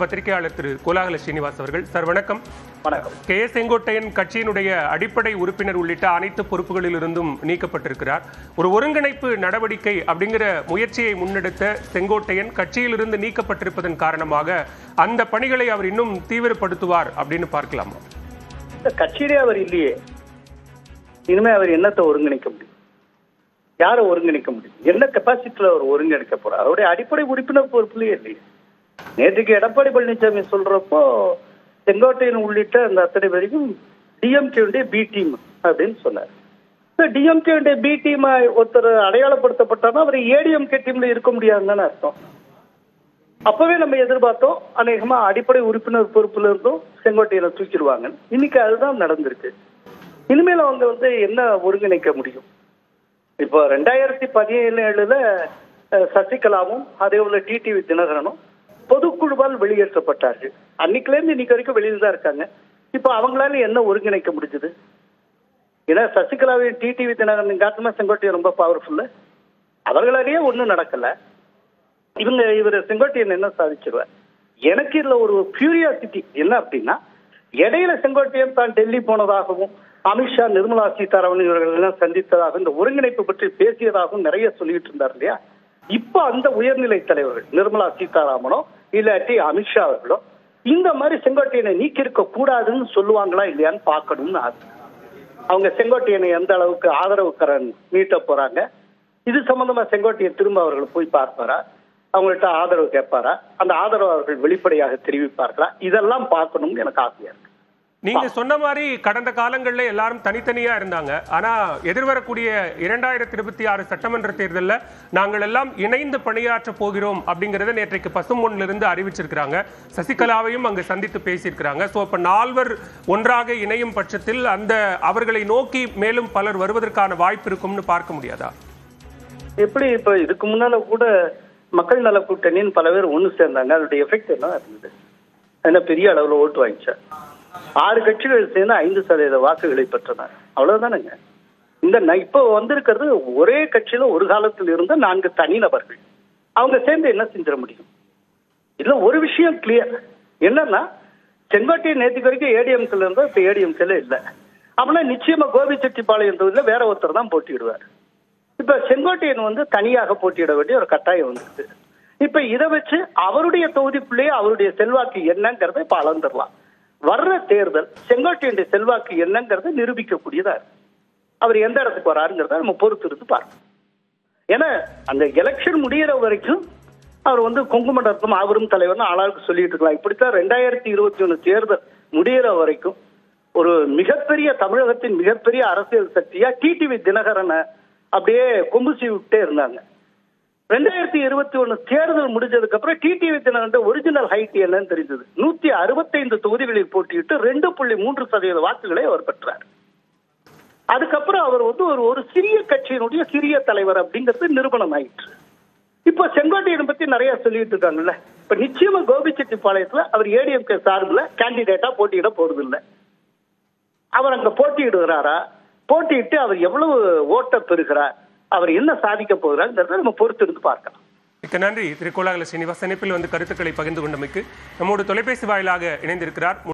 பத்திரிகையாளர் திரு கோலாகல ஸ்ரீனிவாஸ் அவர்கள். சார் வணக்கம். வணக்கம். கே செங்கோட்டையன் கட்சியினுடைய அடிப்படை உறுப்பினர் உள்ளிட்ட அனைத்து பொறுப்புகளில் இருந்தும் நீக்கப்பட்டிருக்கிறார். ஒரு ஒருங்கிணைப்பு நடவடிக்கை அப்படிங்கிற முயற்சியை முன்னெடுத்த செங்கோட்டையன் கட்சியிலிருந்து நீக்கப்பட்டிருப்பதன் காரணமாக அந்த பணிகளை அவர் இன்னும் தீவிரப்படுத்துவார் அப்படின்னு பார்க்கலாமா? கட்சியிலே அவர் இல்லையே, இனிமே அவர் என்னத்தை ஒருங்கிணைக்க முடியும்? யாரை ஒருங்கிணைக்க முடியும்? என்ன கெப்பாசிட்டியில அவர் ஒருங்கிணைக்க போறார்? அவருடைய அடிப்படை உறுப்பினர் பொறுப்புலயே இல்லையே. நேற்றுக்கு எடப்பாடி பழனிசாமி சொல்றப்போ செங்கோட்டையன் உள்ளிட்ட அந்த அத்தனை பேரையும் டிஎம்கேவுடைய பி டீம் அப்படின்னு சொன்னார். டிஎம்கேவுடைய பி டீம் ஒருத்தர் அடையாளப்படுத்தப்பட்டாலும் அவர் ஏடிஎம்கே டீம்ல இருக்க முடியாதுன்னு அர்த்தம். அப்பவே நம்ம எதிர்பார்த்தோம் அநேகமா அடிப்படை உறுப்பினர் பொறுப்புல இருந்தும் செங்கோட்டையனை தூக்கிடுவாங்க. இன்னைக்கு அதுதான் நடந்திருக்கு. இனிமேல் அவங்க என்ன ஒருங்கிணைக்க முடியும்? இப்போ 2017 சசிகலாவும் அதே போல டிடிவி தினகரனும் பொதுக்குழுவால் வெளியேற்றப்பட்டார்கள். அன்னைக்குல இருந்து இன்னைக்கு வரைக்கும் வெளியில தான் இருக்காங்க. இப்ப அவங்களால என்ன ஒருங்கிணைக்க முடிஞ்சது? ஏன்னா சசிகலாவின் டிடிவி தினகரன் காரணமா செங்கோட்டையன் ரொம்ப பவர்ஃபுல்லு. அவர்களாலேயே ஒண்ணும் நடக்கல. இவர் செங்கோட்டையன் என்ன சாதிச்சிருவார்? எனக்கு இதுல ஒரு கியூரியாசிட்டி என்ன அப்படின்னா, இடையில செங்கோட்டையன் தான் டெல்லி போனதாகவும் அமித்ஷா நிர்மலா சீதாராமன் இவர்கள் எல்லாம் சந்தித்ததாக இந்த ஒருங்கிணைப்பு பற்றி பேசியதாகவும் நிறைய சொல்லிட்டு இருந்தார் இல்லையா? இப்ப அந்த உயர்நிலை தலைவர்கள் நிர்மலா சீதாராமனோ இல்லாட்டி அமித்ஷா அவர்களோ இந்த மாதிரி செங்கோட்டையனை நீக்கி இருக்க கூடாதுன்னு சொல்லுவாங்களா இல்லையான்னு பார்க்கணும்னு ஆசை. அவங்க செங்கோட்டையனை எந்த அளவுக்கு ஆதரவுக்கரன் நீட்ட போறாங்க, இது சம்பந்தமா செங்கோட்டையன் திரும்ப அவர்கள் போய் பார்ப்பாரா, அவங்கள்ட்ட ஆதரவு கேட்பாரா, அந்த ஆதரவு அவர்கள் வெளிப்படையாக தெரிவிப்பார்களா, இதெல்லாம் பார்க்கணும்னு எனக்கு ஆசையா இருக்கு. நீங்க சொன்ன மாதிரி கடந்த காலங்களில் எல்லாரும் தனித்தனியா இருந்தாங்க. ஆனா எதிர்வரக்கூடிய 2026 சட்டமன்ற தேர்தலில் நாங்கள் எல்லாம் இணைந்து பணியாற்ற போகிறோம் அப்படிங்கறத நேற்றைக்கு பசும்பொன்ல இருந்து அறிவிச்சிருக்கிறாங்க. சசிகலாவையும் அங்கு சந்தித்து பேசியிருக்கிறாங்க. சோ இப்ப நால்வர் ஒன்றாக இணையும் பட்சத்தில் அந்த அவர்களை நோக்கி மேலும் பலர் வருவதற்கான வாய்ப்பு இருக்கும்னு பார்க்க முடியாதா? எப்படி இப்ப இதுக்கு முன்னால கூட மக்கள் நல கூட்டணின்னு பல பேர் ஒண்ணு சேர்ந்தாங்க. அதோட எஃபெக்ட் என்ன இருந்தது? என்ன பெரிய அளவுல ஓட்டு வாங்கிச்சா? 6 கட்சிகள் சேர்ந்து 5% வாக்குகளை பெற்றனர். அவ்வளவுதானுங்க. இந்த இப்ப வந்திருக்கிறது ஒரே கட்சியில ஒரு காலத்தில் இருந்த 4 தனிநபர்கள். அவங்க சேர்ந்து என்ன செஞ்சிட முடியும்? இதுல ஒரு விஷயம் கிளியர் என்னன்னா, செங்கோட்டையன் நேற்றுக்கு வரைக்கும் ஏடிஎம்கேல இருந்தா இப்ப ஏடிஎம்கேல இல்ல. அப்படின்னா நிச்சயமா கோபிச்செட்டிப்பாளையம் தொகுதியில வேற ஒருத்தர் தான் போட்டியிடுவார். இப்ப செங்கோட்டையன் தனியாக போட்டியிட வேண்டிய ஒரு கட்டாயம் வந்துருக்கு. இப்ப இதை வச்சு அவருடைய தொகுதிக்குள்ளேயே அவருடைய செல்வாக்கு என்னங்கிறத இப்ப அளந்துடலாம். வர்ற தேர்தல் செங்கோட்டையனுடைய செல்வாக்கு என்னங்கிறத நிரூபிக்கக்கூடியதா இருக்கு. அவர் எந்த இடத்துக்கு வராருங்கிறத நம்ம பொறுத்து இருந்து பார்க்கணும். ஏன்னா அந்த எலெக்ஷன் முடிகிற வரைக்கும் அவர் கொங்கு மண்டலத்தும் அவரும் தலைவர்னு ஆளாளுக்கு சொல்லிட்டு இருக்கலாம். இப்படித்தான் 2021 தேர்தல் முடிகிற வரைக்கும் ஒரு மிகப்பெரிய தமிழகத்தின் மிகப்பெரிய அரசியல் சக்தியா டிடிவி தினகரனை அப்படியே கொம்பு சீவிட்டே இருந்தாங்க. 2021 தேர்தல் முடிஞ்சதுக்கு அப்புறம் டிடிவி தினகரன் ஒரிஜினல் ஹைட் என்னன்னு தெரிஞ்சது. 165 தொகுதிகளில் போட்டியிட்டு 2.3% வாக்குகளை அவர் பெற்றார். அதுக்கப்புறம் அவர் ஒரு சிறிய கட்சியினுடைய சிறிய தலைவர் அப்படிங்கிறது நிரூபணம் ஆயிற்று. இப்ப செங்கோட்டையனை பத்தி நிறைய சொல்லிட்டு இருக்காங்கல்ல. இப்ப நிச்சயமா கோபிச்செட்டிப்பாளையத்துல அவர் ஏடிஎம்கே சார்பில் கேண்டிடேட்டா போட்டியிட போறது இல்லை. அவர் அங்க போட்டியிடுகிறாரா? போட்டியிட்டு அவர் எவ்வளவு ஓட்ட பெறுகிறார், அவர் என்ன சாதிக்க போகிறார் நம்ம பொறுத்து இருந்து பார்க்கலாம். மிக்க நன்றி திரு கோலாகல ஸ்ரீனிவாஸ். இணைப்பில் கருத்துக்களை பகிர்ந்து கொண்டமைக்கு. நம்மோடு தொலைபேசி வாயிலாக இணைந்திருக்கிறார்